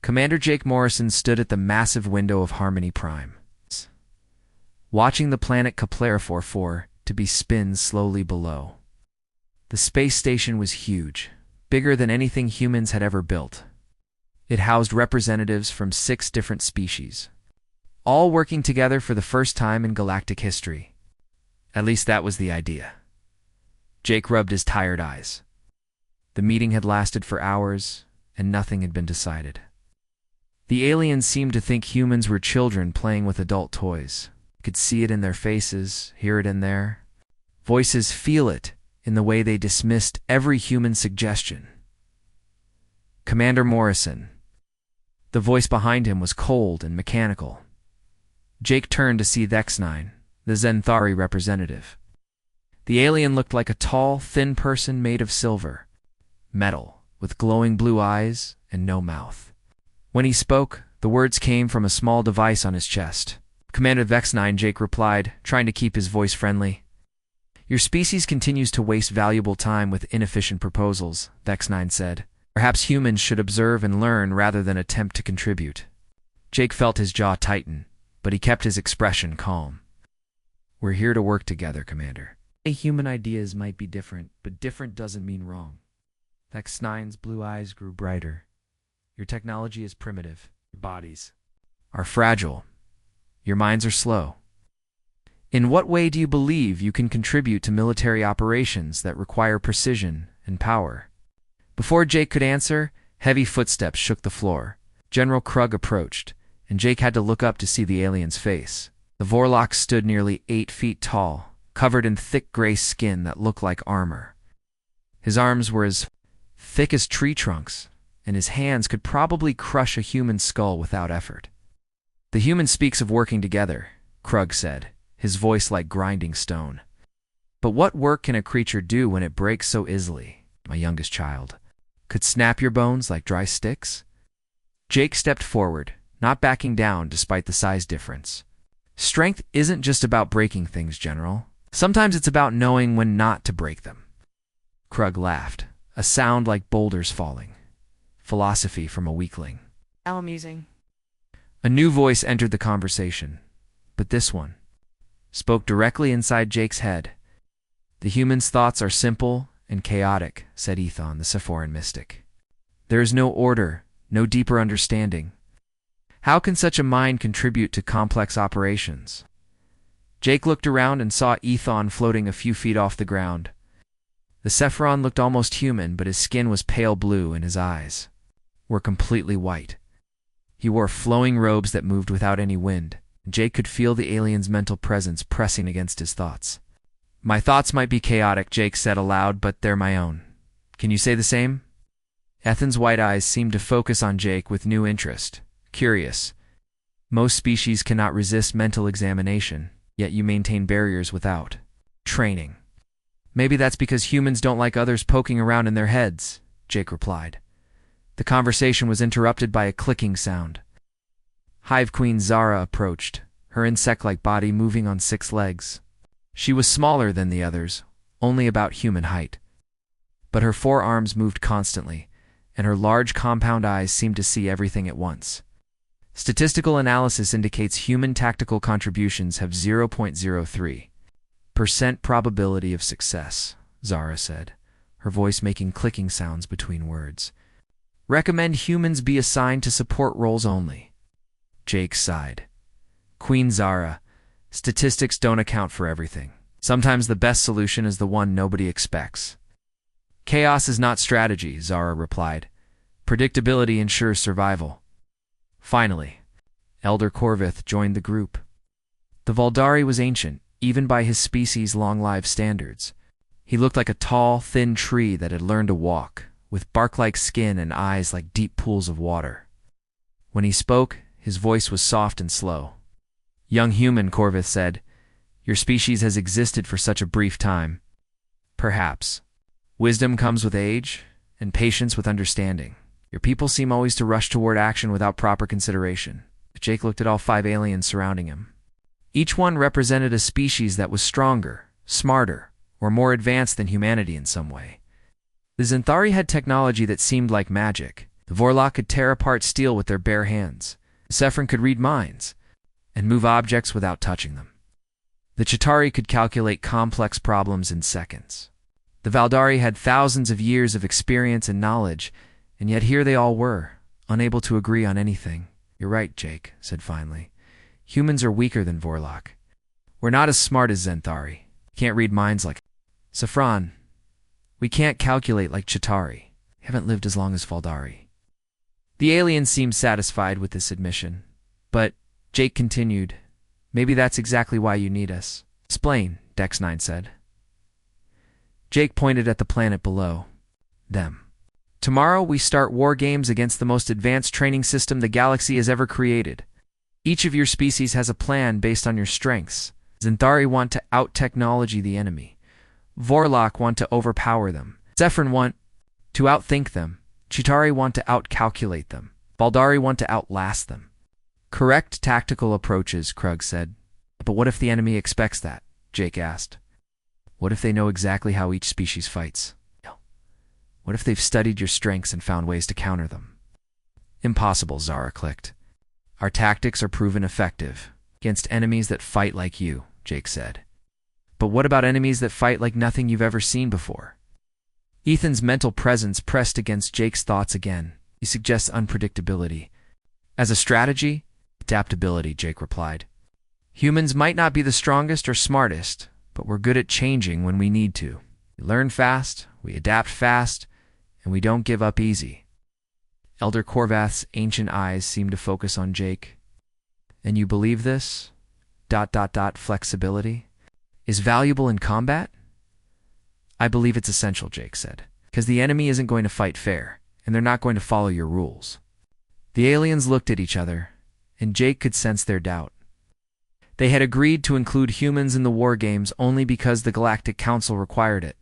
Commander Jake Morrison stood at the massive window of Harmony Prime, watching the planet Kepler 4 to be spin slowly below. The space station was huge, bigger than anything humans had ever built. It housed representatives from 6 different species, all working together for the first time in galactic history. At least that was the idea. Jake rubbed his tired eyes. The meeting had lasted for hours, and nothing had been decided. The aliens seemed to think humans were children playing with adult toys. You could see it in their faces, hear it in their voices, feel it in the way they dismissed every human suggestion. Commander Morrison. The voice behind him was cold and mechanical. Jake turned to see Vexnine, the Zenthari representative. The alien looked like a tall, thin person made of silver, metal, with glowing blue eyes and no mouth. When he spoke, the words came from a small device on his chest. Commander Vexnine, Jake replied, trying to keep his voice friendly. Your species continues to waste valuable time with inefficient proposals, Vexnine said. Perhaps humans should observe and learn rather than attempt to contribute. Jake felt his jaw tighten, but he kept his expression calm. We're here to work together, Commander. Human ideas might be different, but different doesn't mean wrong. Vexnine's blue eyes grew brighter. Your technology is primitive. Your bodies are fragile. Your minds are slow. In what way do you believe you can contribute to military operations that require precision and power? Before Jake could answer, heavy footsteps shook the floor. General Krug approached, and Jake had to look up to see the alien's face. The Vorlok stood nearly 8 feet tall, covered in thick gray skin that looked like armor. His arms were as thick as tree trunks, and his hands could probably crush a human skull without effort. The human speaks of working together, Krug said, his voice like grinding stone. But what work can a creature do when it breaks so easily, my youngest child? Could snap your bones like dry sticks? Jake stepped forward, not backing down despite the size difference. Strength isn't just about breaking things, General. Sometimes it's about knowing when not to break them. Krug laughed, a sound like boulders falling. Philosophy from a weakling. How amusing. A new voice entered the conversation, but this one spoke directly inside Jake's head. The human's thoughts are simple and chaotic, said Ethon, the Sephoran mystic. There is no order, no deeper understanding. How can such a mind contribute to complex operations? Jake looked around and saw Ethon floating a few feet off the ground. The Sephoran looked almost human, but his skin was pale blue and his eyes were completely white. He wore flowing robes that moved without any wind. Jake could feel the alien's mental presence pressing against his thoughts. My thoughts might be chaotic, Jake said aloud, but they're my own. Can you say the same? Ethan's white eyes seemed to focus on Jake with new interest. Curious. Most species cannot resist mental examination, yet you maintain barriers without training. Maybe that's because humans don't like others poking around in their heads, Jake replied. The conversation was interrupted by a clicking sound. Hive Queen Zara approached, her insect-like body moving on 6 legs. She was smaller than the others, only about human height. But her 4 arms moved constantly, and her large compound eyes seemed to see everything at once. Statistical analysis indicates human tactical contributions have 0.03% probability of success, Zara said, her voice making clicking sounds between words. Recommend humans be assigned to support roles only. Jake sighed. Queen Zara, statistics don't account for everything. Sometimes the best solution is the one nobody expects. Chaos is not strategy, Zara replied. Predictability ensures survival. Finally, Elder Corvith joined the group. The Valdari was ancient, even by his species' long-lived standards. He looked like a tall, thin tree that had learned to walk, with bark-like skin and eyes like deep pools of water. When he spoke, his voice was soft and slow. Young human, Corvith said, your species has existed for such a brief time. Perhaps. Wisdom comes with age, and patience with understanding. Your people seem always to rush toward action without proper consideration. Jake looked at all 5 aliens surrounding him. Each one represented a species that was stronger, smarter, or more advanced than humanity in some way. The Zenthari had technology that seemed like magic, The Vorlok could tear apart steel with their bare hands. Zephyrin could read minds and move objects without touching them. The Chitauri could calculate complex problems in seconds. The Valdari had thousands of years of experience and knowledge, and yet here they all were, unable to agree on anything. "You're right," Jake said finally. "Humans are weaker than Vorlok. We're not as smart as Zenthari. Can't read minds like Saffron. We can't calculate like Chitauri. We haven't lived as long as Valdari." The aliens seemed satisfied with this admission, but Jake continued, "Maybe that's exactly why you need us." "Explain," Dex9 said. Jake pointed at the planet below them. "Tomorrow we start war games against the most advanced training system the galaxy has ever created. Each of your species has a plan based on your strengths. Zenthari want to out-technology the enemy. Vorlok want to overpower them. Zephyrin want to outthink them. Chitauri want to out-calculate them. Valdari want to outlast them." "Correct tactical approaches," Krug said. "But what if the enemy expects that?" Jake asked. "What if they know exactly how each species fights? What if they've studied your strengths and found ways to counter them?" "Impossible," Zara clicked. "Our tactics are proven effective against enemies that fight like you," Jake said. "But what about enemies that fight like nothing you've ever seen before?" Ethan's mental presence pressed against Jake's thoughts again. "He suggests unpredictability. As a strategy, adaptability," Jake replied. "Humans might not be the strongest or smartest, but we're good at changing when we need to. We learn fast, we adapt fast, and we don't give up easy." Elder Korvath's ancient eyes seemed to focus on Jake. "And you believe this? ... Flexibility is valuable in combat?" "I believe it's essential," Jake said, "because the enemy isn't going to fight fair, and they're not going to follow your rules." The aliens looked at each other, and Jake could sense their doubt. They had agreed to include humans in the war games only because the Galactic Council required it.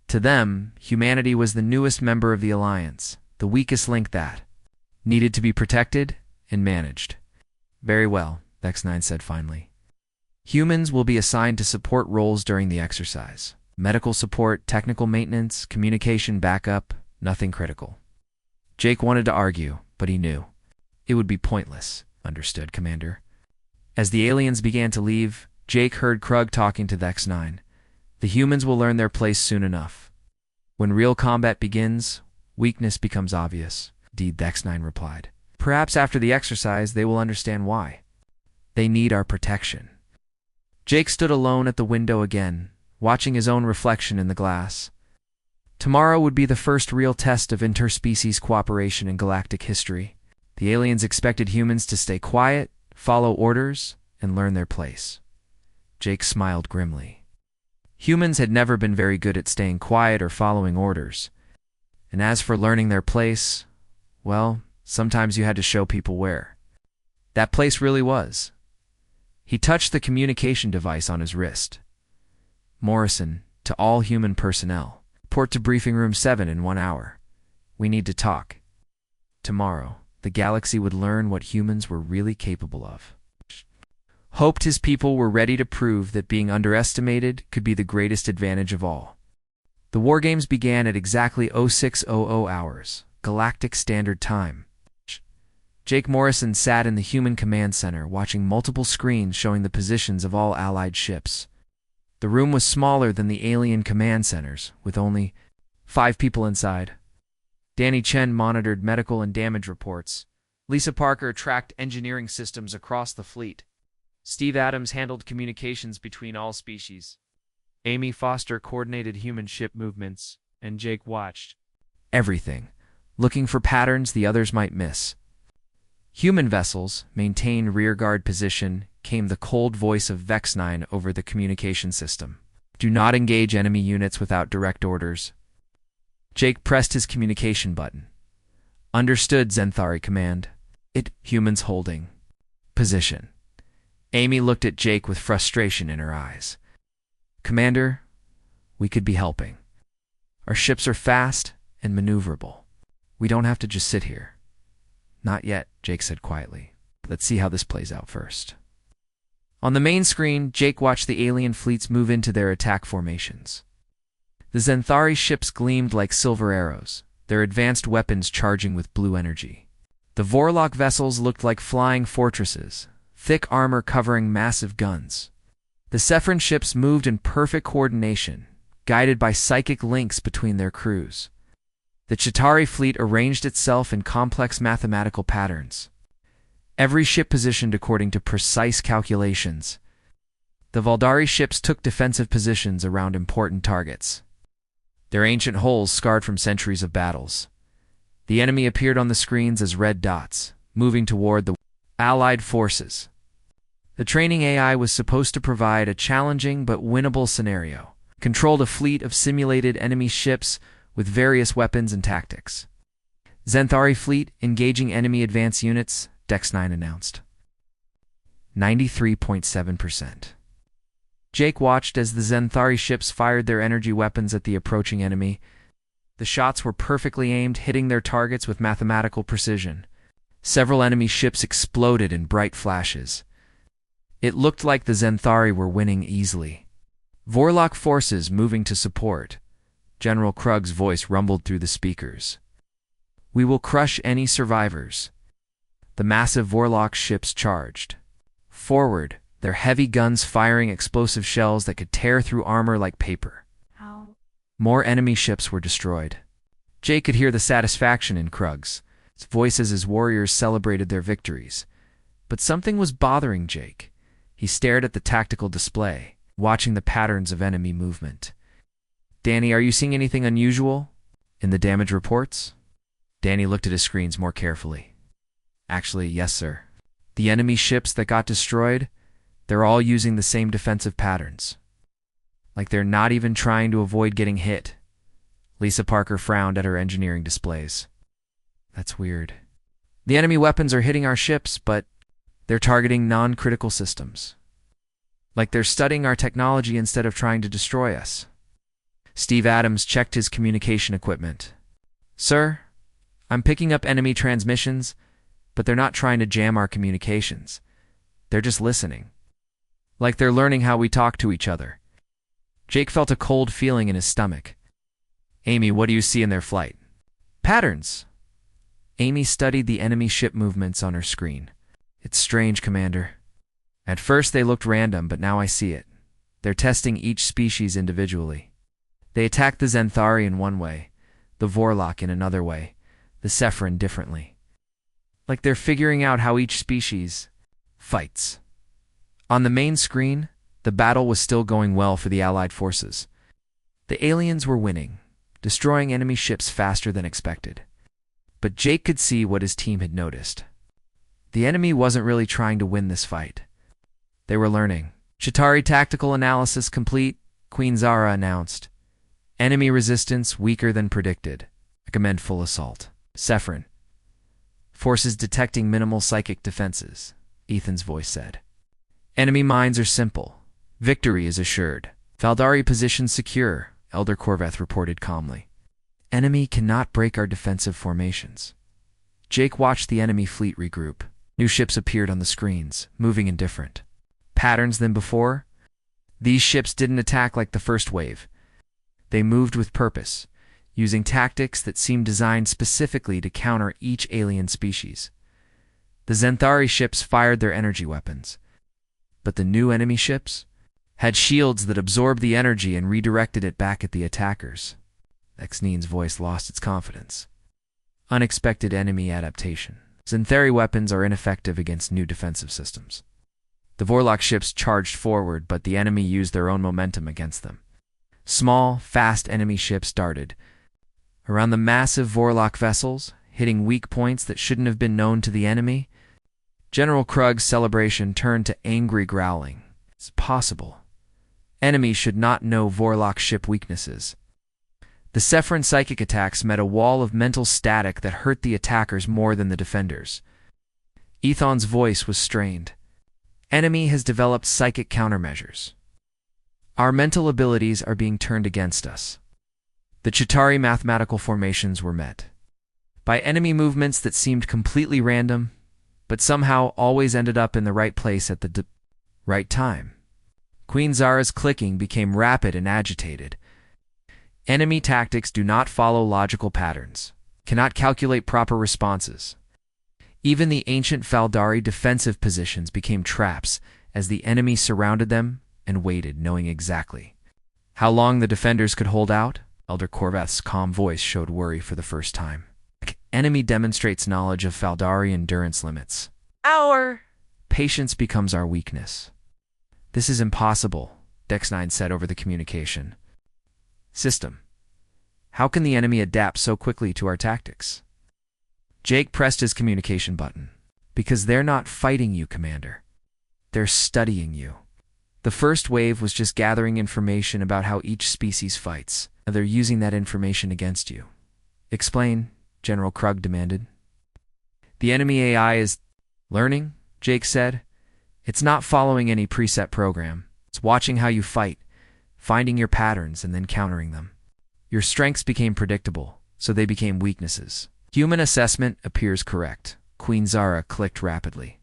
To them, humanity was the newest member of the Alliance, the weakest link that needed to be protected and managed. "Very well," Dex9 said finally. "Humans will be assigned to support roles during the exercise. Medical support, technical maintenance, communication backup, nothing critical." Jake wanted to argue, but he knew it would be pointless. "Understood, Commander." As the aliens began to leave, Jake heard Krug talking to Dex9. "The humans will learn their place soon enough. When real combat begins, weakness becomes obvious." "Indeed," Dex9 replied. "Perhaps after the exercise they will understand why. They need our protection." Jake stood alone at the window again, watching his own reflection in the glass. Tomorrow would be the first real test of interspecies cooperation in galactic history. The aliens expected humans to stay quiet, follow orders, and learn their place. Jake smiled grimly. Humans had never been very good at staying quiet or following orders. And as for learning their place, well, sometimes you had to show people where that place really was. He touched the communication device on his wrist. "Morrison, to all human personnel. Report to Briefing Room 7 in 1 hour. We need to talk." Tomorrow, the galaxy would learn what humans were really capable of. Hoped his people were ready to prove that being underestimated could be the greatest advantage of all. The war games began at exactly 0600 hours, Galactic Standard Time. Jake Morrison sat in the human command center, watching multiple screens showing the positions of all Allied ships. The room was smaller than the alien command centers, with only 5 people inside. Danny Chen monitored medical and damage reports. Lisa Parker tracked engineering systems across the fleet. Steve Adams handled communications between all species. Amy Foster coordinated human ship movements, and Jake watched everything, looking for patterns the others might miss. "Human vessels, maintain rearguard position," came the cold voice of Vex9 over the communication system. "Do not engage enemy units without direct orders." Jake pressed his communication button. "Understood, Zenthari Command." Humans holding position." Amy looked at Jake with frustration in her eyes. "Commander, we could be helping. Our ships are fast and maneuverable. We don't have to just sit here." "Not yet," Jake said quietly. "Let's see how this plays out first." On the main screen, Jake watched the alien fleets move into their attack formations. The Zenthari ships gleamed like silver arrows, their advanced weapons charging with blue energy. The Vorlok vessels looked like flying fortresses, thick armor covering massive guns. The Sephron ships moved in perfect coordination, guided by psychic links between their crews. The Chitauri fleet arranged itself in complex mathematical patterns, every ship positioned according to precise calculations. The Valdari ships took defensive positions around important targets, their ancient hulls scarred from centuries of battles. The enemy appeared on the screens as red dots, moving toward the Allied forces. The training AI was supposed to provide a challenging but winnable scenario, controlled a fleet of simulated enemy ships with various weapons and tactics. Zenthari fleet engaging enemy advance units, Dex 9 announced. 93.7%. Jake watched as the Zenthari ships fired their energy weapons at the approaching enemy. The shots were perfectly aimed, hitting their targets with mathematical precision. Several enemy ships exploded in bright flashes. It looked like the Zenthari were winning easily. Vorlok forces moving to support. General Krug's voice rumbled through the speakers. We will crush any survivors. The massive Vorlok ships charged forward, their heavy guns firing explosive shells that could tear through armor like paper. Ow. More enemy ships were destroyed. Jake could hear the satisfaction in Krug's voice as his warriors celebrated their victories. But something was bothering Jake. He stared at the tactical display, watching the patterns of enemy movement. Danny, are you seeing anything unusual in the damage reports? Danny looked at his screens more carefully. Actually, yes, sir. The enemy ships that got destroyed, they're all using the same defensive patterns. Like they're not even trying to avoid getting hit. Lisa Parker frowned at her engineering displays. That's weird. The enemy weapons are hitting our ships, but they're targeting non-critical systems. Like they're studying our technology instead of trying to destroy us. Steve Adams checked his communication equipment. Sir, I'm picking up enemy transmissions, but they're not trying to jam our communications. They're just listening. Like they're learning how we talk to each other. Jake felt a cold feeling in his stomach. Amy, what do you see in their flight? Patterns. Amy studied the enemy ship movements on her screen. It's strange, Commander. At first they looked random, but now I see it. They're testing each species individually. They attack the Zenthari in one way, the Vorlok in another way, the Sephron differently. Like they're figuring out how each species fights. On the main screen, the battle was still going well for the Allied forces. The aliens were winning, destroying enemy ships faster than expected. But Jake could see what his team had noticed. The enemy wasn't really trying to win this fight. They were learning. Chitauri tactical analysis complete, Queen Zara announced. Enemy resistance weaker than predicted. Recommend full assault. Sephron. Forces detecting minimal psychic defenses, Ethan's voice said. Enemy minds are simple. Victory is assured. Valdari position secure, Elder Corveth reported calmly. Enemy cannot break our defensive formations. Jake watched the enemy fleet regroup. New ships appeared on the screens, moving in different patterns than before. These ships didn't attack like the first wave. They moved with purpose, using tactics that seemed designed specifically to counter each alien species. The Zenthari ships fired their energy weapons, but the new enemy ships had shields that absorbed the energy and redirected it back at the attackers. Exneen's voice lost its confidence. Unexpected enemy adaptation. Zenthari weapons are ineffective against new defensive systems. The Vorlok ships charged forward, but the enemy used their own momentum against them. Small, fast enemy ships darted around the massive Vorlok vessels, hitting weak points that shouldn't have been known to the enemy. General Krug's celebration turned to angry growling. It's possible. Enemies should not know Vorlok ship weaknesses. The Sephron psychic attacks met a wall of mental static that hurt the attackers more than the defenders. Ethan's voice was strained. Enemy has developed psychic countermeasures. Our mental abilities are being turned against us. The Chitauri mathematical formations were met by enemy movements that seemed completely random, but somehow always ended up in the right place at the right time. Queen Zara's clicking became rapid and agitated. Enemy tactics do not follow logical patterns. cannot calculate proper responses. Even the ancient Faldari defensive positions became traps as the enemy surrounded them and waited, knowing exactly how long the defenders could hold out. Elder Corvath's calm voice showed worry for the first time. Enemy demonstrates knowledge of Faldari endurance limits. Our patience becomes our weakness. This is impossible, Dex9 said over the communication system. How can the enemy adapt so quickly to our tactics? Jake pressed his communication button. Because they're not fighting you, Commander. They're studying you. The first wave was just gathering information about how each species fights. Now they're using that information against you. Explain, General Krug demanded. The enemy AI is learning, Jake said. It's not following any preset program. It's watching how you fight, finding your patterns, and then countering them. Your strengths became predictable, so they became weaknesses. Human assessment appears correct. Queen Zara clicked rapidly.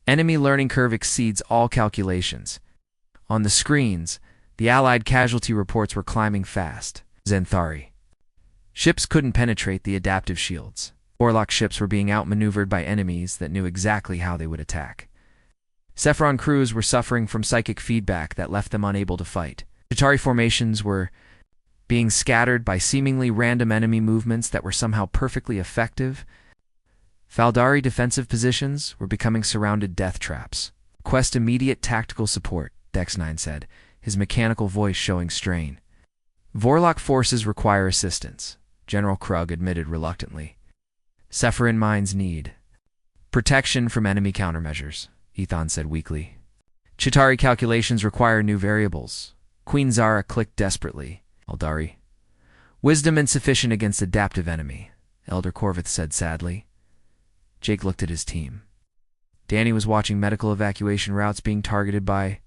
Enemy learning curve exceeds all calculations. On the screens, the Allied casualty reports were climbing fast. Zenthari. Ships couldn't penetrate the adaptive shields. Orlok ships were being outmaneuvered by enemies that knew exactly how they would attack. Sephiron crews were suffering from psychic feedback that left them unable to fight. Chitauri formations were being scattered by seemingly random enemy movements that were somehow perfectly effective. Faldari defensive positions were becoming surrounded death traps. Request immediate tactical support, Dex9 said, his mechanical voice showing strain. Vorlok forces require assistance, General Krug admitted reluctantly. Sephiron mines need protection from enemy countermeasures, Ethan said weakly. Chitauri calculations require new variables. Queen Zara clicked desperately. Eldari. Wisdom insufficient against adaptive enemy, Elder Corvath said sadly. Jake looked at his team. Danny was watching medical evacuation routes being targeted by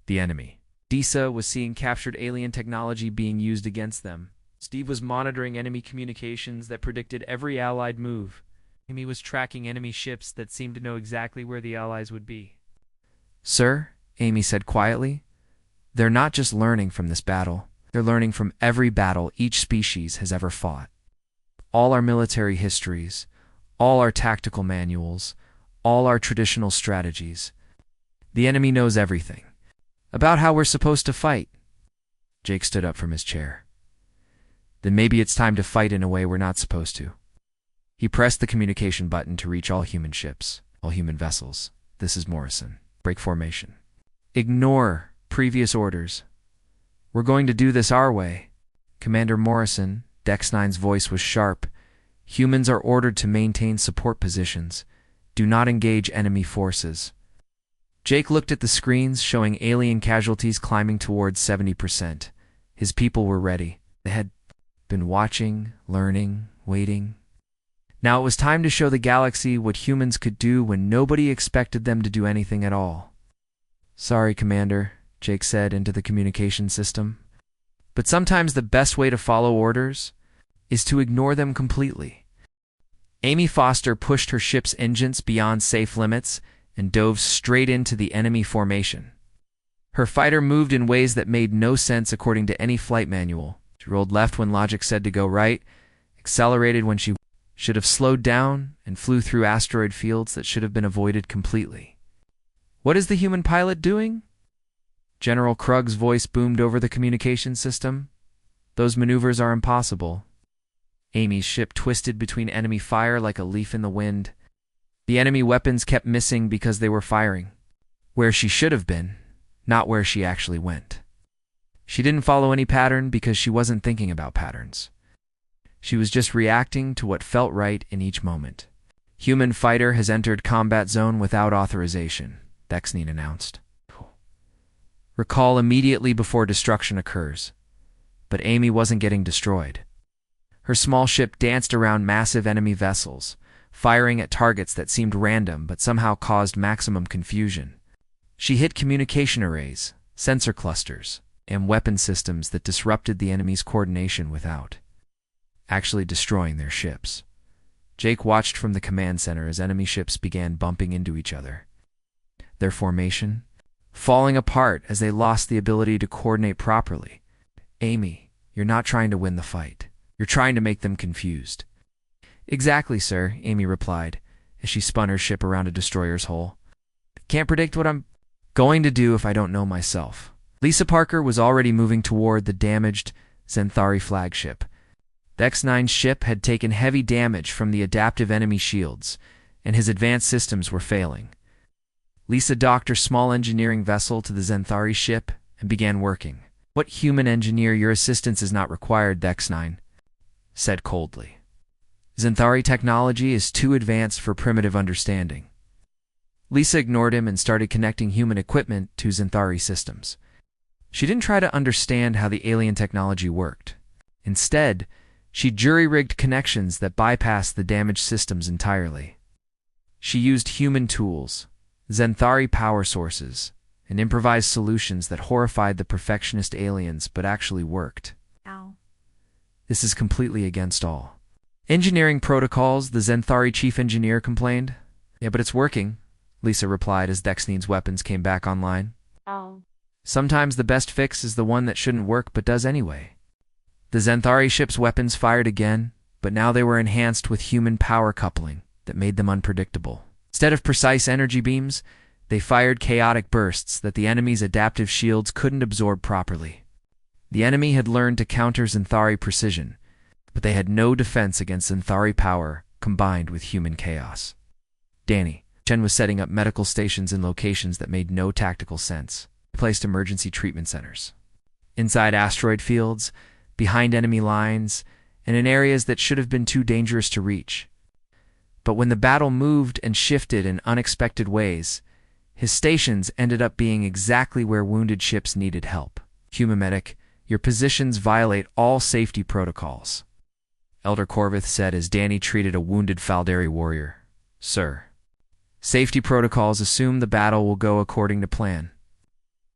the enemy. Disa was seeing captured alien technology being used against them. Steve was monitoring enemy communications that predicted every Allied move. Amy was tracking enemy ships that seemed to know exactly where the Allies would be. Sir, Amy said quietly, they're not just learning from this battle. They're learning from every battle each species has ever fought. All our military histories, all our tactical manuals, all our traditional strategies. The enemy knows everything. About how we're supposed to fight. Jake stood up from his chair. Then maybe it's time to fight in a way we're not supposed to. He pressed the communication button to reach all human ships, all human vessels. This is Morrison. Break formation. Ignore previous orders. We're going to do this our way. Commander Morrison, Dex9's voice was sharp. Humans are ordered to maintain support positions. Do not engage enemy forces. Jake looked at the screens showing alien casualties climbing towards 70%. His people were ready. They had been watching, learning, waiting. Now it was time to show the galaxy what humans could do when nobody expected them to do anything at all. Sorry, Commander, Jake said into the communication system. But sometimes the best way to follow orders is to ignore them completely. Amy Foster pushed her ship's engines beyond safe limits and dove straight into the enemy formation. Her fighter moved in ways that made no sense according to any flight manual. She rolled left when logic said to go right, accelerated when she should have slowed down, and flew through asteroid fields that should have been avoided completely. What is the human pilot doing? General Krug's voice boomed over the communication system. Those maneuvers are impossible. Amy's ship twisted between enemy fire like a leaf in the wind. The enemy weapons kept missing because they were firing where she should have been, not where she actually went. She didn't follow any pattern because she wasn't thinking about patterns. She was just reacting to what felt right in each moment. Human fighter has entered combat zone without authorization, Dexnine announced. Recall immediately before destruction occurs. But Amy wasn't getting destroyed. Her small ship danced around massive enemy vessels, firing at targets that seemed random but somehow caused maximum confusion. She hit communication arrays, sensor clusters, and weapon systems that disrupted the enemy's coordination without actually destroying their ships. Jake watched from the command center as enemy ships began bumping into each other. Their formation falling apart as they lost the ability to coordinate properly. Amy, you're not trying to win the fight. You're trying to make them confused. Exactly, sir, Amy replied, as she spun her ship around a destroyer's hull. Can't predict what I'm going to do if I don't know myself. Lisa Parker was already moving toward the damaged Zenthari flagship. The X-9 ship had taken heavy damage from the adaptive enemy shields, and his advanced systems were failing. Lisa docked her small engineering vessel to the Zenthari ship and began working. What human engineer, your assistance is not required, the X-9 said coldly. Zenthari technology is too advanced for primitive understanding. Lisa ignored him and started connecting human equipment to Zenthari systems. She didn't try to understand how the alien technology worked. Instead, she jury-rigged connections that bypassed the damaged systems entirely. She used human tools, Zenthari power sources, and improvised solutions that horrified the perfectionist aliens but actually worked. Ow. This is completely against all engineering protocols, the Zenthari chief engineer complained. Yeah, but it's working, Lisa replied as Dexnine's weapons came back online. Oh. Sometimes the best fix is the one that shouldn't work but does anyway. The Zenthari ship's weapons fired again, but now they were enhanced with human power coupling that made them unpredictable. Instead of precise energy beams, they fired chaotic bursts that the enemy's adaptive shields couldn't absorb properly. The enemy had learned to counter Zenthari precision, but they had no defense against Zenthari power combined with human chaos. Danny Chen was setting up medical stations in locations that made no tactical sense. He placed emergency treatment centers inside asteroid fields, behind enemy lines, and in areas that should have been too dangerous to reach. But when the battle moved and shifted in unexpected ways, his stations ended up being exactly where wounded ships needed help. Human medic, your positions violate all safety protocols, Elder Corvith said as Danny treated a wounded Faldari warrior. Sir, safety protocols assume the battle will go according to plan,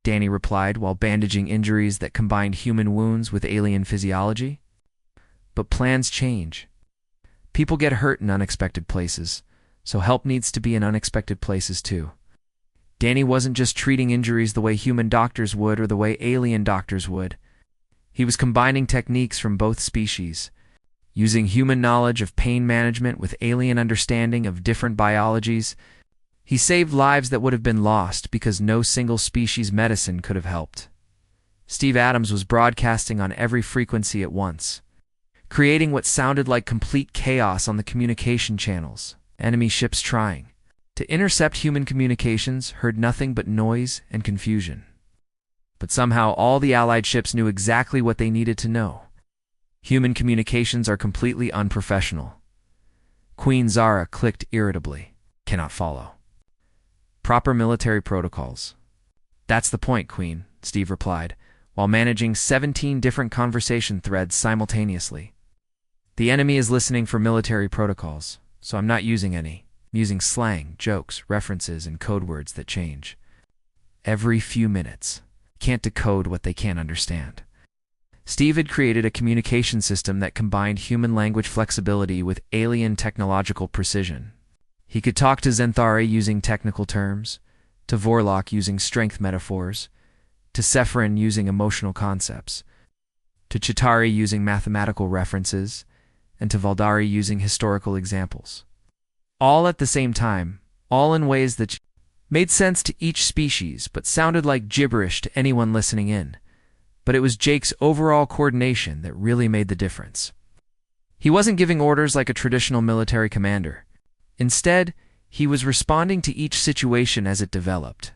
Danny replied while bandaging injuries that combined human wounds with alien physiology. But plans change. People get hurt in unexpected places, so help needs to be in unexpected places too. Danny wasn't just treating injuries the way human doctors would or the way alien doctors would. He was combining techniques from both species, using human knowledge of pain management with alien understanding of different biologies. He saved lives that would have been lost because no single species medicine could have helped. Steve Adams was broadcasting on every frequency at once, creating what sounded like complete chaos on the communication channels. Enemy ships trying to intercept human communications heard nothing but noise and confusion. But somehow all the Allied ships knew exactly what they needed to know. Human communications are completely unprofessional. Queen Zara clicked irritably. Cannot follow proper military protocols. That's the point, Queen, Steve replied, while managing 17 different conversation threads simultaneously. The enemy is listening for military protocols, so I'm not using any. I'm using slang, jokes, references, and code words that change every few minutes. Can't decode what they can't understand. Steve had created a communication system that combined human language flexibility with alien technological precision. He could talk to Zenthari using technical terms, to Vorlok using strength metaphors, to Sephirin using emotional concepts, to Chitauri using mathematical references, and to Valdari using historical examples. All at the same time, all in ways that made sense to each species but sounded like gibberish to anyone listening in. But it was Jake's overall coordination that really made the difference. He wasn't giving orders like a traditional military commander. Instead, he was responding to each situation as it developed,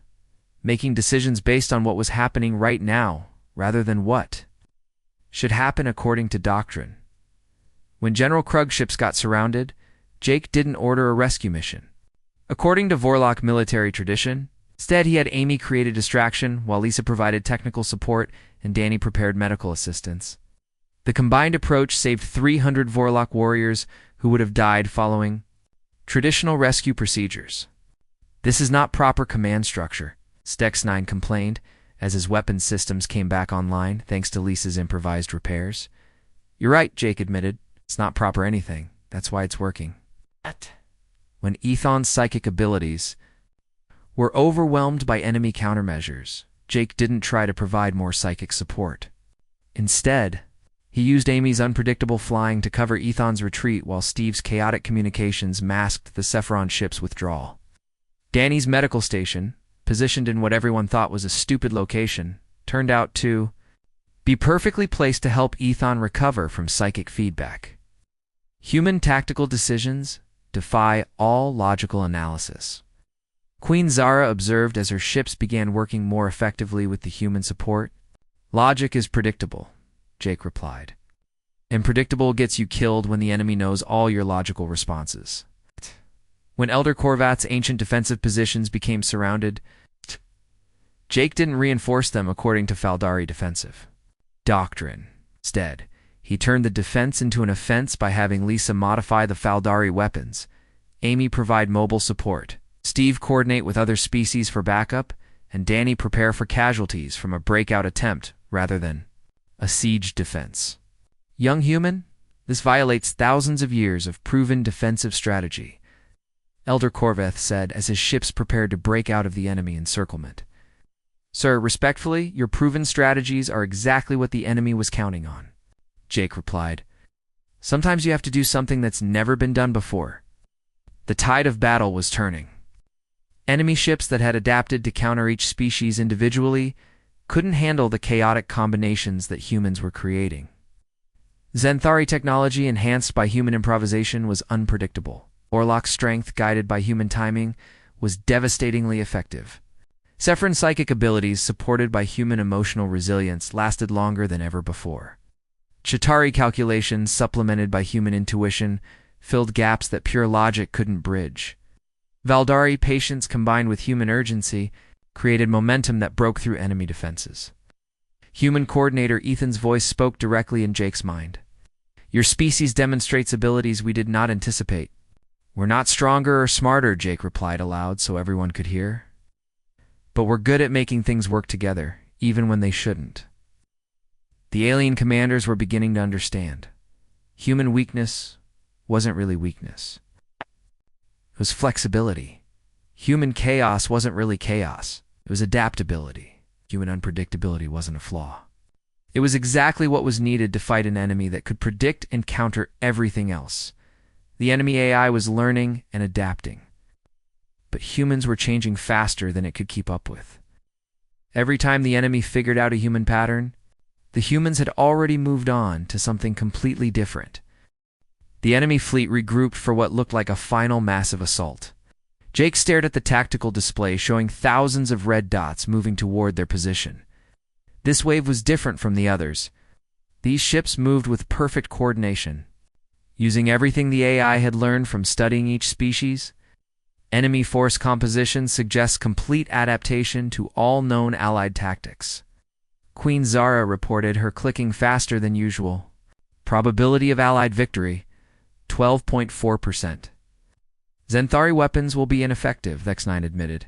making decisions based on what was happening right now rather than what should happen according to doctrine. When General Krug's ships got surrounded, Jake didn't order a rescue mission. According to Vorlok military tradition, instead he had Amy create a distraction while Lisa provided technical support and Danny prepared medical assistance. The combined approach saved 300 Vorlok warriors who would have died following traditional rescue procedures. This is not proper command structure, Stex9 complained as his weapons systems came back online thanks to Lisa's improvised repairs. You're right, Jake admitted. It's not proper anything. That's why it's working. When Ethon's psychic abilities were overwhelmed by enemy countermeasures, Jake didn't try to provide more psychic support. Instead, He used Amy's unpredictable flying to cover Ethan's retreat while Steve's chaotic communications masked the Sephiron ship's withdrawal. Danny's medical station, positioned in what everyone thought was a stupid location, turned out to be perfectly placed to help Ethan recover from psychic feedback. Human tactical decisions defy all logical analysis. Queen Zara observed as her ships began working more effectively with the human support. Logic is predictable, Jake replied. And predictable gets you killed when the enemy knows all your logical responses. When Elder Korvat's ancient defensive positions became surrounded, Jake didn't reinforce them according to Faldari defensive doctrine. Instead, he turned the defense into an offense by having Lisa modify the Faldari weapons, Amy provide mobile support, Steve coordinate with other species for backup, and Danny prepare for casualties from a breakout attempt rather than a siege defense. Young human, this violates thousands of years of proven defensive strategy, Elder Korvath said as his ships prepared to break out of the enemy encirclement. Sir, respectfully, your proven strategies are exactly what the enemy was counting on, Jake replied. Sometimes you have to do something that's never been done before. The tide of battle was turning. Enemy ships that had adapted to counter each species individually couldn't handle the chaotic combinations that humans were creating. Zenthari technology enhanced by human improvisation was unpredictable. Orlok's strength, guided by human timing, was devastatingly effective. Sephiron's psychic abilities, supported by human emotional resilience, lasted longer than ever before. Chitauri calculations, supplemented by human intuition, filled gaps that pure logic couldn't bridge. Valdari patience combined with human urgency created momentum that broke through enemy defenses. Human coordinator Ethan's voice spoke directly in Jake's mind. Your species demonstrates abilities we did not anticipate. We're not stronger or smarter, Jake replied aloud so everyone could hear. But we're good at making things work together, even when they shouldn't. The alien commanders were beginning to understand. Human weakness wasn't really weakness. It was flexibility. Human chaos wasn't really chaos. It was adaptability. Human unpredictability wasn't a flaw. It was exactly what was needed to fight an enemy that could predict and counter everything else. The enemy AI was learning and adapting. But humans were changing faster than it could keep up with. Every time the enemy figured out a human pattern, the humans had already moved on to something completely different. The enemy fleet regrouped for what looked like a final massive assault. Jake stared at the tactical display showing thousands of red dots moving toward their position. This wave was different from the others. These ships moved with perfect coordination. Using everything the AI had learned from studying each species, enemy force composition suggests complete adaptation to all known allied tactics. Queen Zara reported her clicking faster than usual. Probability of allied victory, 12.4%. Zenthari weapons will be ineffective, Vex9 admitted.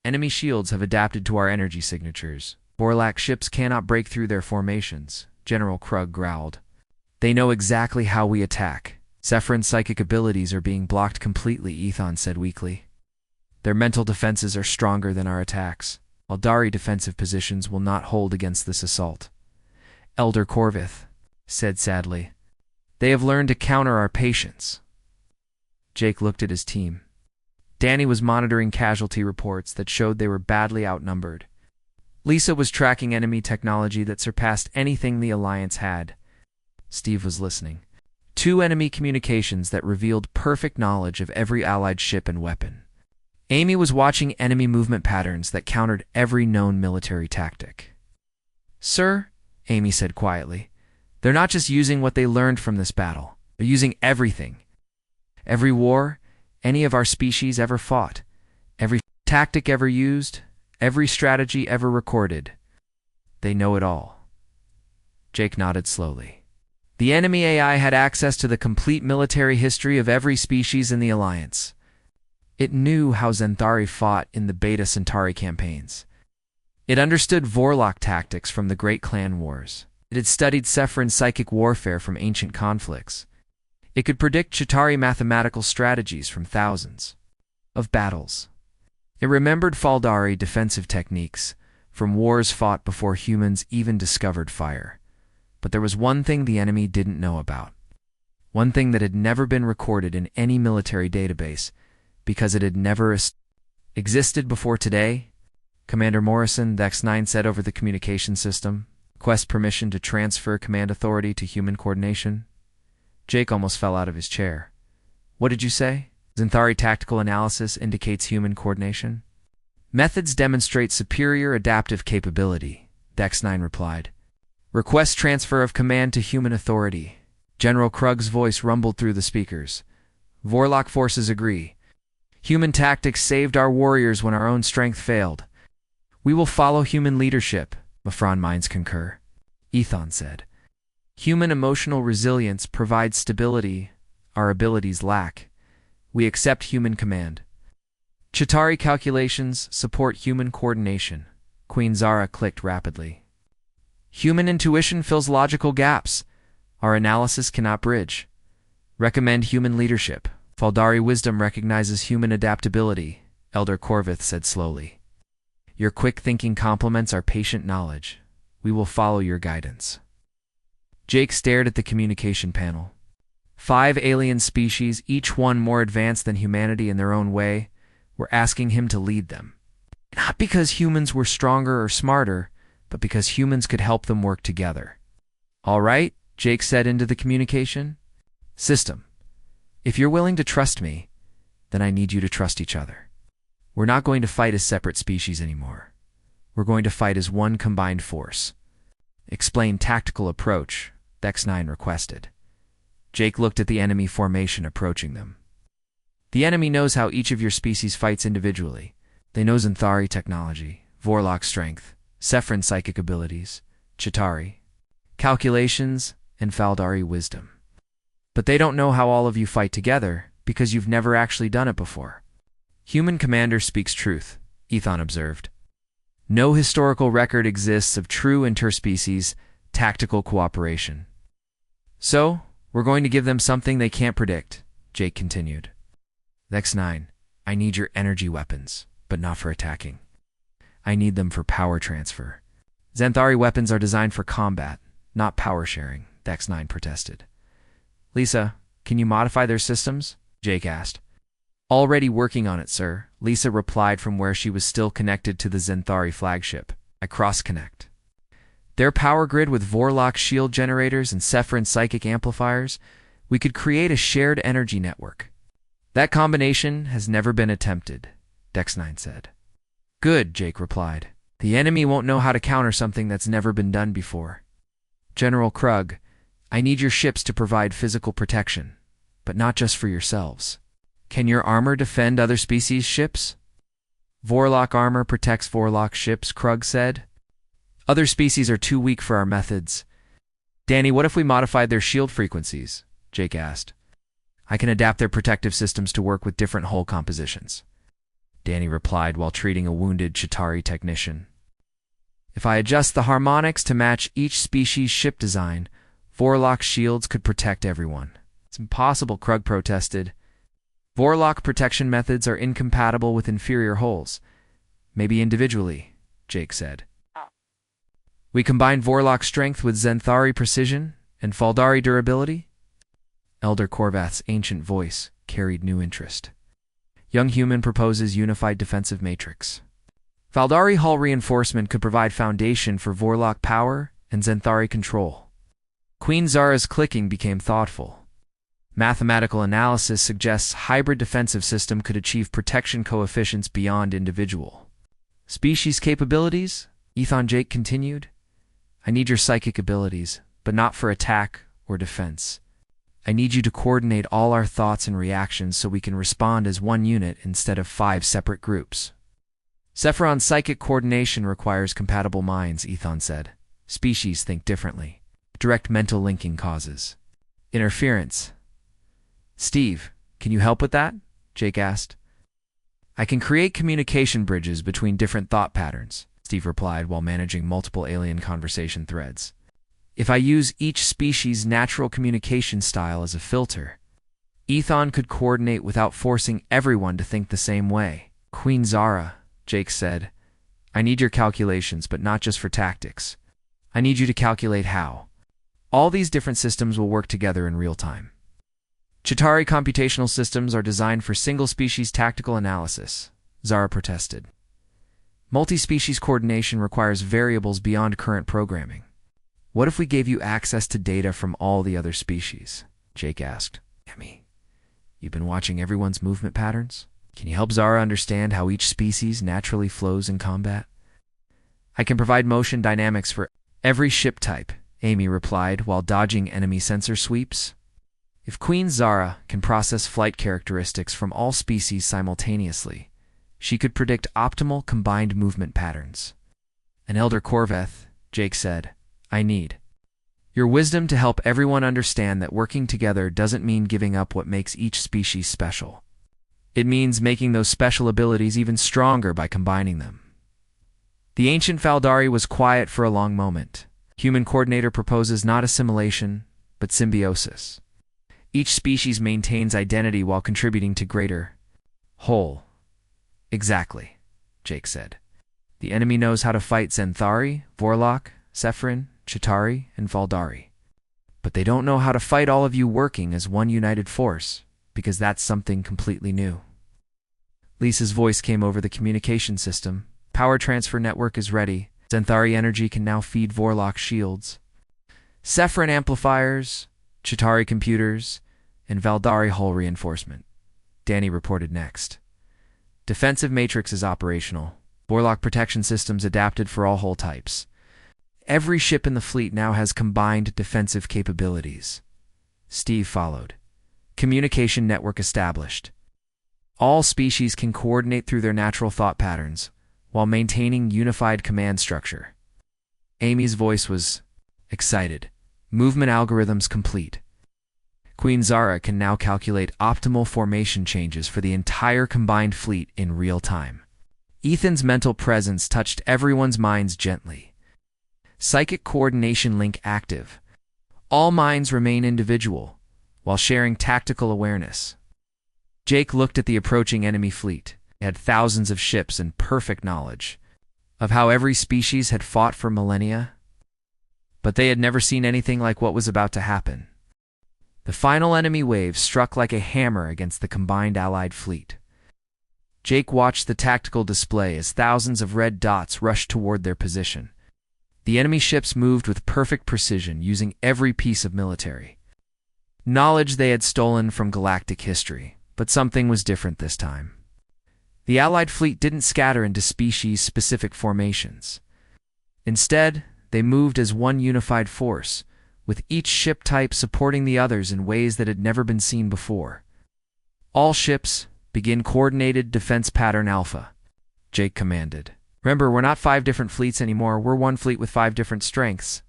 Enemy shields have adapted to our energy signatures. Orlok ships cannot break through their formations, General Krug growled. They know exactly how we attack. Sephiron's psychic abilities are being blocked completely, Ethan said weakly. Their mental defenses are stronger than our attacks. Aldari defensive positions will not hold against this assault. Elder Korvith said sadly. They have learned to counter our patience. Jake looked at his team. Danny was monitoring casualty reports that showed they were badly outnumbered. Lisa was tracking enemy technology that surpassed anything the Alliance had. Steve was listening. 2 enemy communications that revealed perfect knowledge of every allied ship and weapon. Amy was watching enemy movement patterns that countered every known military tactic. Sir, Amy said quietly, they're not just using what they learned from this battle. They're using everything. Every war any of our species ever fought, every tactic ever used, every strategy ever recorded. They know it all. Jake nodded slowly. The enemy AI had access to the complete military history of every species in the Alliance. It knew how Zenthari fought in the Beta Centauri campaigns. It understood Vorlok tactics from the Great Clan Wars. It had studied Sephiron's psychic warfare from ancient conflicts. It could predict Chitauri mathematical strategies from thousands of battles. It remembered Faldari defensive techniques from wars fought before humans even discovered fire. But there was one thing the enemy didn't know about. One thing that had never been recorded in any military database, because it had never existed before today. Commander Morrison, the X9 said over the communication system. Request permission to transfer command authority to human coordination. Jake almost fell out of his chair. What did you say? Xanthari tactical analysis indicates human coordination. Methods demonstrate superior adaptive capability, the X9 replied. Request transfer of command to human authority. General Krug's voice rumbled through the speakers. Vorlock forces agree. Human tactics saved our warriors when our own strength failed. We will follow human leadership, Mafron minds concur. Ethon said. Human emotional resilience provides stability our abilities lack. We accept human command. Chitauri calculations support human coordination. Queen Zara clicked rapidly. Human intuition fills logical gaps. Our analysis cannot bridge. Recommend human leadership. Faldari wisdom recognizes human adaptability, Elder Corvith said slowly. Your quick thinking complements our patient knowledge. We will follow your guidance. Jake stared at the communication panel. 5 alien species, each one more advanced than humanity in their own way, were asking him to lead them. Not because humans were stronger or smarter, but because humans could help them work together. All right, Jake said into the communication. System, if you're willing to trust me, then I need you to trust each other. We're not going to fight as separate species anymore. We're going to fight as one combined force. Explain tactical approach, X9 requested. Jake looked at the enemy formation approaching them. The enemy knows how each of your species fights individually. They know Xanthari technology, Vorlock strength, Sephron psychic abilities, Chitauri, calculations, and Faldari wisdom. But they don't know how all of you fight together because you've never actually done it before. Human commander speaks truth, Ethon observed. No historical record exists of true interspecies tactical cooperation. So, we're going to give them something they can't predict, Jake continued. X9, I need your energy weapons, but not for attacking. I need them for power transfer. Xanthari weapons are designed for combat, not power sharing, X9 protested. Lisa, can you modify their systems? Jake asked. Already working on it, sir, Lisa replied from where she was still connected to the Xanthari flagship. I cross-connect. Their power grid with Vorlock shield generators and Sephron psychic amplifiers, we could create a shared energy network. That combination has never been attempted, X9 said. Good, Jake replied. The enemy won't know how to counter something that's never been done before. General Krug, I need your ships to provide physical protection, but not just for yourselves. Can your armor defend other species' ships? Vorlock armor protects Vorlock ships, Krug said. Other species are too weak for our methods. Danny, what if we modified their shield frequencies? Jake asked. I can adapt their protective systems to work with different hull compositions, Danny replied while treating a wounded Chitauri technician. If I adjust the harmonics to match each species' ship design, Vorlock shields could protect everyone. It's impossible, Krug protested. Vorlock protection methods are incompatible with inferior hulls. Maybe individually, Jake said. We combine Vorlock strength with Xanthari precision and Faldari durability? Elder Korvath's ancient voice carried new interest. Young human proposes unified defensive matrix. Faldari hull reinforcement could provide foundation for Vorlock power and Xanthari control. Queen Zara's clicking became thoughtful. Mathematical analysis suggests hybrid defensive system could achieve protection coefficients beyond individual species capabilities, Ethon Jake continued. I need your psychic abilities, but not for attack or defense. I need you to coordinate all our thoughts and reactions so we can respond as one unit instead of 5 separate groups. Sephron's psychic coordination requires compatible minds, Ethon said. Species think differently. Direct mental linking causes interference. Steve, can you help with that? Jake asked. I can create communication bridges between different thought patterns, Steve replied while managing multiple alien conversation threads. If I use each species' natural communication style as a filter, Ethon could coordinate without forcing everyone to think the same way. Queen Zara, Jake said, I need your calculations, but not just for tactics. I need you to calculate how. All these different systems will work together in real time. Chitauri computational systems are designed for single-species tactical analysis, Zara protested. Multi-species coordination requires variables beyond current programming. What if we gave you access to data from all the other species? Jake asked. Emmy, you've been watching everyone's movement patterns? Can you help Zara understand how each species naturally flows in combat? I can provide motion dynamics for every ship type, Amy replied while dodging enemy sensor sweeps. If Queen Zara can process flight characteristics from all species simultaneously, she could predict optimal combined movement patterns. An elder Corveth, Jake said, I need your wisdom to help everyone understand that working together doesn't mean giving up what makes each species special. It means making those special abilities even stronger by combining them. The ancient Valdari was quiet for a long moment. Human coordinator proposes not assimilation, but symbiosis. Each species maintains identity while contributing to greater whole. Exactly, Jake said. The enemy knows how to fight Zenthari, Vorlok, Sephirin, Chitauri, and Valdari. But they don't know how to fight all of you working as one united force, because that's something completely new. Lisa's voice came over the communication system. Power transfer network is ready. Zenthari energy can now feed Vorlok shields. Sephirin amplifiers, Chitauri computers, and Valdari hull reinforcement. Danny reported next. Defensive matrix is operational. Vorlok protection systems adapted for all hull types. Every ship in the fleet now has combined defensive capabilities. Steve followed. Communication network established. All species can coordinate through their natural thought patterns, while maintaining unified command structure. Amy's voice was excited. Movement algorithms complete. Queen Zara can now calculate optimal formation changes for the entire combined fleet in real time. Ethan's mental presence touched everyone's minds gently. Psychic coordination link active. All minds remain individual, while sharing tactical awareness. Jake looked at the approaching enemy fleet. It had thousands of ships and perfect knowledge of how every species had fought for millennia. But they had never seen anything like what was about to happen. The final enemy wave struck like a hammer against the combined Allied fleet. Jake watched the tactical display as thousands of red dots rushed toward their position. The enemy ships moved with perfect precision, using every piece of military knowledge they had stolen from galactic history, but something was different this time. The Allied fleet didn't scatter into species-specific formations. Instead, they moved as one unified force, with each ship type supporting the others in ways that had never been seen before. All ships, begin coordinated defense pattern alpha, Jake commanded. Remember, we're not 5 different fleets anymore, we're one fleet with 5 different strengths.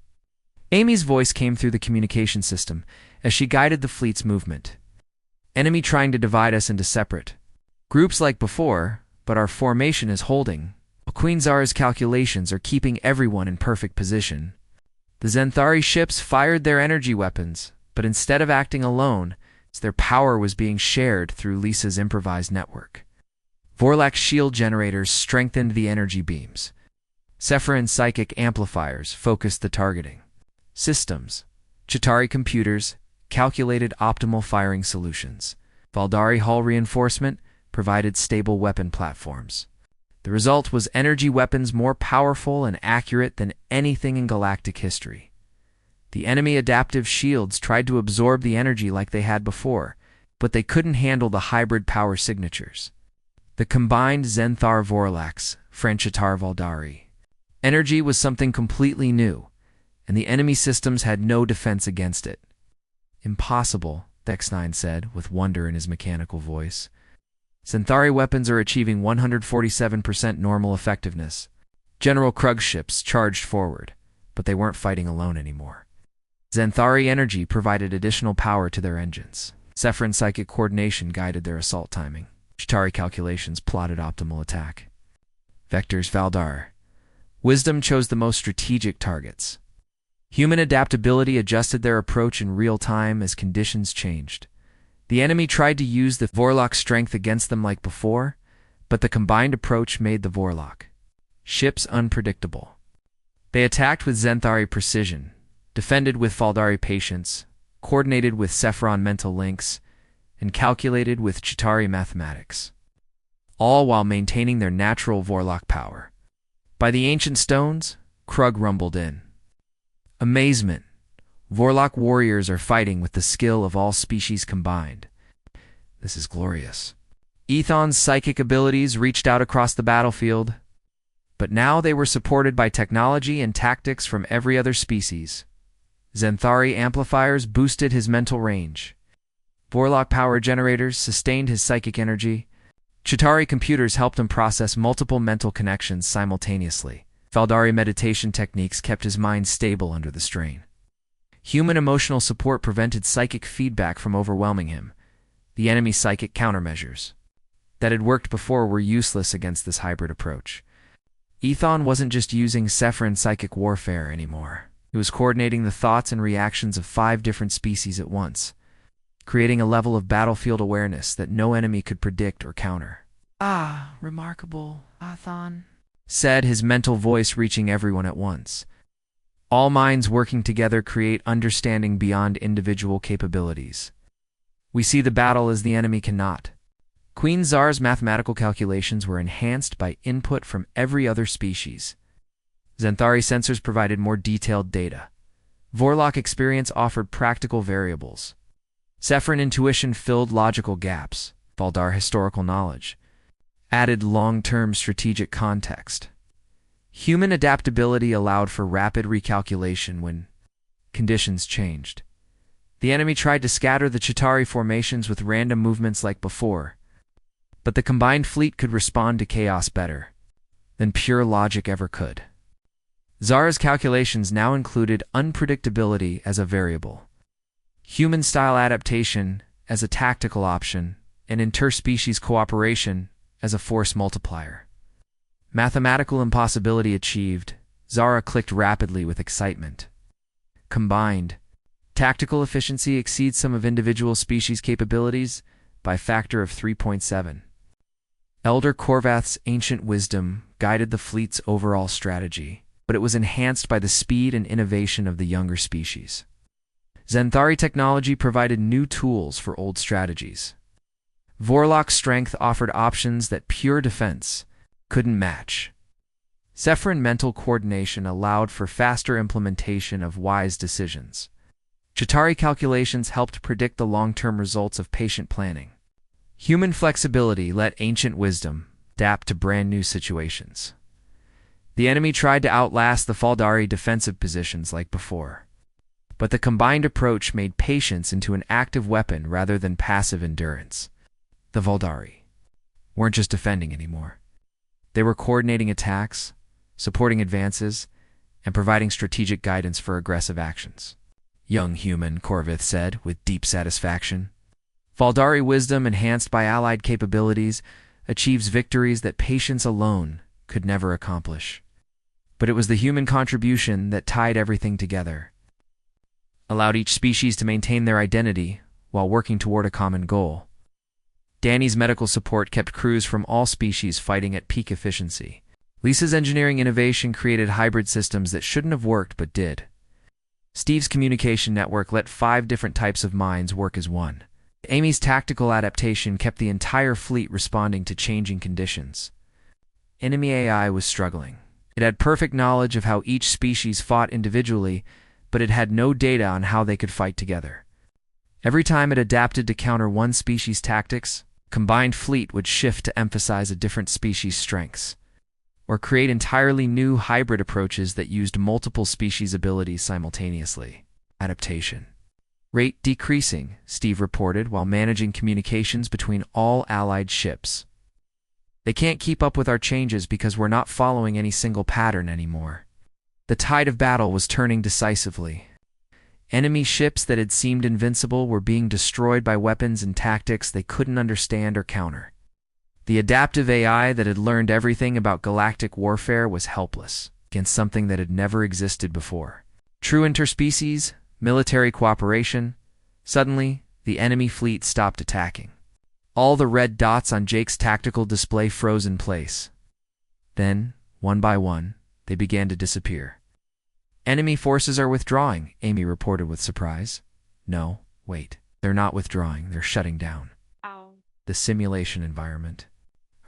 Amy's voice came through the communication system as she guided the fleet's movement. Enemy trying to divide us into separate groups like before, but our formation is holding. Queen Zara's calculations are keeping everyone in perfect position. The Zenthari ships fired their energy weapons, but instead of acting alone, their power was being shared through Lisa's improvised network. Vorlak's shield generators strengthened the energy beams. Sephirin's psychic amplifiers focused the targeting. Systems, Chitauri computers, calculated optimal firing solutions. Valdari hull reinforcement provided stable weapon platforms. The result was energy weapons more powerful and accurate than anything in galactic history. The enemy adaptive shields tried to absorb the energy like they had before, but they couldn't handle the hybrid power signatures. The combined Zenthar Vorlax, Frenchitar Valdari. Energy was something completely new, and the enemy systems had no defense against it. Impossible, Dex9 said, with wonder in his mechanical voice. Zenthari weapons are achieving 147% normal effectiveness. General Krug's ships charged forward, but they weren't fighting alone anymore. Zenthari energy provided additional power to their engines. Sephirin's psychic coordination guided their assault timing. Chitauri calculations plotted optimal attack. Vectors Valdar. Wisdom chose the most strategic targets. Human adaptability adjusted their approach in real time as conditions changed. The enemy tried to use the Vorlok strength against them like before, but the combined approach made the Vorlok ships unpredictable. They attacked with Zenthari precision, defended with Faldari patience, coordinated with Sephiron mental links, and calculated with Chitauri mathematics, all while maintaining their natural Vorlock power. By the ancient stones, Krug rumbled in. Amazement! Vorlock warriors are fighting with the skill of all species combined. This is glorious. Ethon's psychic abilities reached out across the battlefield, but now they were supported by technology and tactics from every other species. Zenthari amplifiers boosted his mental range. Vorlock power generators sustained his psychic energy. Chitauri computers helped him process multiple mental connections simultaneously. Faldari meditation techniques kept his mind stable under the strain. Human emotional support prevented psychic feedback from overwhelming him. The enemy's psychic countermeasures that had worked before were useless against this hybrid approach. Ethon wasn't just using Sephiron psychic warfare anymore. He was coordinating the thoughts and reactions of 5 different species at once, creating a level of battlefield awareness that no enemy could predict or counter. Ah, remarkable, Ethon, said his mental voice, reaching everyone at once. All minds working together create understanding beyond individual capabilities. We see the battle as the enemy cannot. Queen Zar's mathematical calculations were enhanced by input from every other species. Zenthari sensors provided more detailed data. Vorlock experience offered practical variables. Sephiron intuition filled logical gaps. Faldar historical knowledge added long-term strategic context. Human adaptability allowed for rapid recalculation when conditions changed. The enemy tried to scatter the Chitauri formations with random movements like before, but the combined fleet could respond to chaos better than pure logic ever could. Zara's calculations now included unpredictability as a variable, human-style adaptation as a tactical option, and interspecies cooperation as a force multiplier. Mathematical impossibility achieved, Zara clicked rapidly with excitement. Combined, tactical efficiency exceeds some of individual species' capabilities by a factor of 3.7. Elder Korvath's ancient wisdom guided the fleet's overall strategy, but it was enhanced by the speed and innovation of the younger species. Zenthari technology provided new tools for old strategies. Vorlock's strength offered options that pure defense couldn't match. Sephiron mental coordination allowed for faster implementation of wise decisions. Chitauri calculations helped predict the long-term results of patient planning. Human flexibility let ancient wisdom adapt to brand-new situations. The enemy tried to outlast the Faldari defensive positions like before, but the combined approach made patience into an active weapon rather than passive endurance. The Faldari weren't just defending anymore. They were coordinating attacks, supporting advances, and providing strategic guidance for aggressive actions. Young human, Korvath said, with deep satisfaction. Faldari wisdom, enhanced by allied capabilities, achieves victories that patience alone could never accomplish. But it was the human contribution that tied everything together, allowed each species to maintain their identity while working toward a common goal. Danny's medical support kept crews from all species fighting at peak efficiency. Lisa's engineering innovation created hybrid systems that shouldn't have worked but did. Steve's communication network let 5 different types of minds work as one. Amy's tactical adaptation kept the entire fleet responding to changing conditions. Enemy AI was struggling. It had perfect knowledge of how each species fought individually, but it had no data on how they could fight together. Every time it adapted to counter one species' tactics, combined fleet would shift to emphasize a different species' strengths, or create entirely new hybrid approaches that used multiple species' abilities simultaneously. Adaptation rate decreasing, Steve reported while managing communications between all allied ships. They can't keep up with our changes because we're not following any single pattern anymore. The tide of battle was turning decisively. Enemy ships that had seemed invincible were being destroyed by weapons and tactics they couldn't understand or counter. The adaptive AI that had learned everything about galactic warfare was helpless against something that had never existed before. True interspecies, military cooperation. Suddenly, the enemy fleet stopped attacking. All the red dots on Jake's tactical display froze in place. Then, one by one, they began to disappear. Enemy forces are withdrawing, Amy reported with surprise. No, wait. They're not withdrawing, they're shutting down. Ow. The simulation environment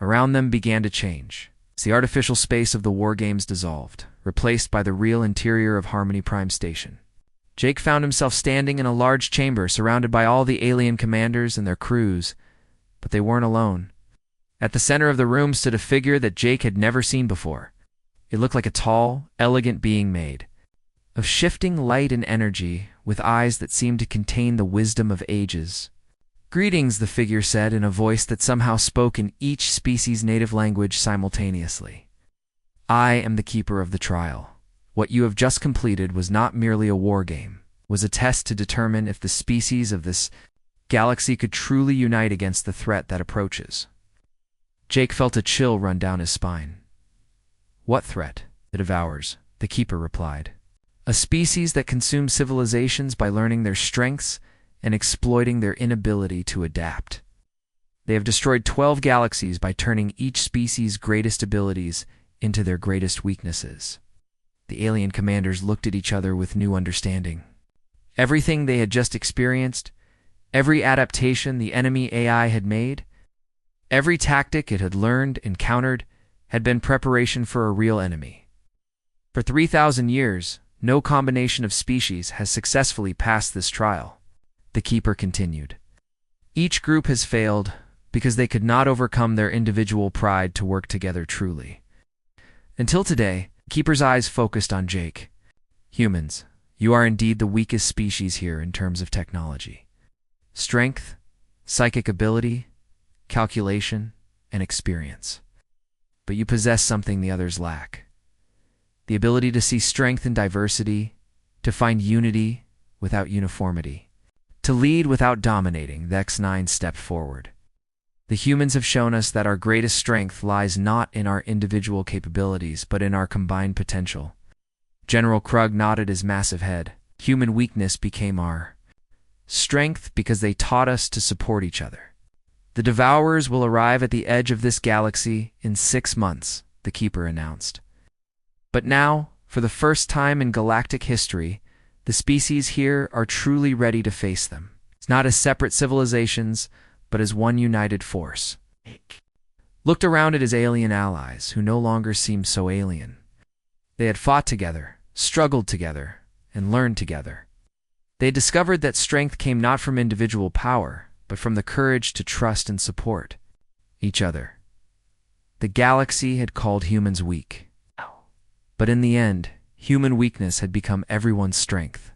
around them began to change. As the artificial space of the war games dissolved, replaced by the real interior of Harmony Prime Station. Jake found himself standing in a large chamber surrounded by all the alien commanders and their crews, but they weren't alone. At the center of the room stood a figure that Jake had never seen before. It looked like a tall, elegant being made of shifting light and energy, with eyes that seemed to contain the wisdom of ages. Greetings, the figure said in a voice that somehow spoke in each species' native language simultaneously. I am the keeper of the trial. What you have just completed was not merely a war game, it was a test to determine if the species of this galaxy could truly unite against the threat that approaches. Jake felt a chill run down his spine. What threat? The Devourers, the Keeper replied. A species that consumes civilizations by learning their strengths and exploiting their inability to adapt. They have destroyed 12 galaxies by turning each species' greatest abilities into their greatest weaknesses. The alien commanders looked at each other with new understanding. Everything they had just experienced, every adaptation the enemy AI had made, every tactic it had learned and countered, had been preparation for a real enemy. For 3,000 years, no combination of species has successfully passed this trial, the Keeper continued. Each group has failed because they could not overcome their individual pride to work together truly. Until today, the Keeper's eyes focused on Jake. Humans, you are indeed the weakest species here in terms of technology. Strength, psychic ability, calculation, and experience. But you possess something the others lack. The ability to see strength in diversity, to find unity without uniformity, to lead without dominating. The X9 stepped forward. The humans have shown us that our greatest strength lies not in our individual capabilities, but in our combined potential. General Krug nodded his massive head. Human weakness became our strength because they taught us to support each other. The Devourers will arrive at the edge of this galaxy in 6 months, the Keeper announced. But now, for the first time in galactic history, the species here are truly ready to face them. It's not as separate civilizations, but as one united force. Looked around at his alien allies, who no longer seemed so alien. They had fought together, struggled together, and learned together. They had discovered that strength came not from individual power, but from the courage to trust and support each other. The galaxy had called humans weak. But in the end, human weakness had become everyone's strength.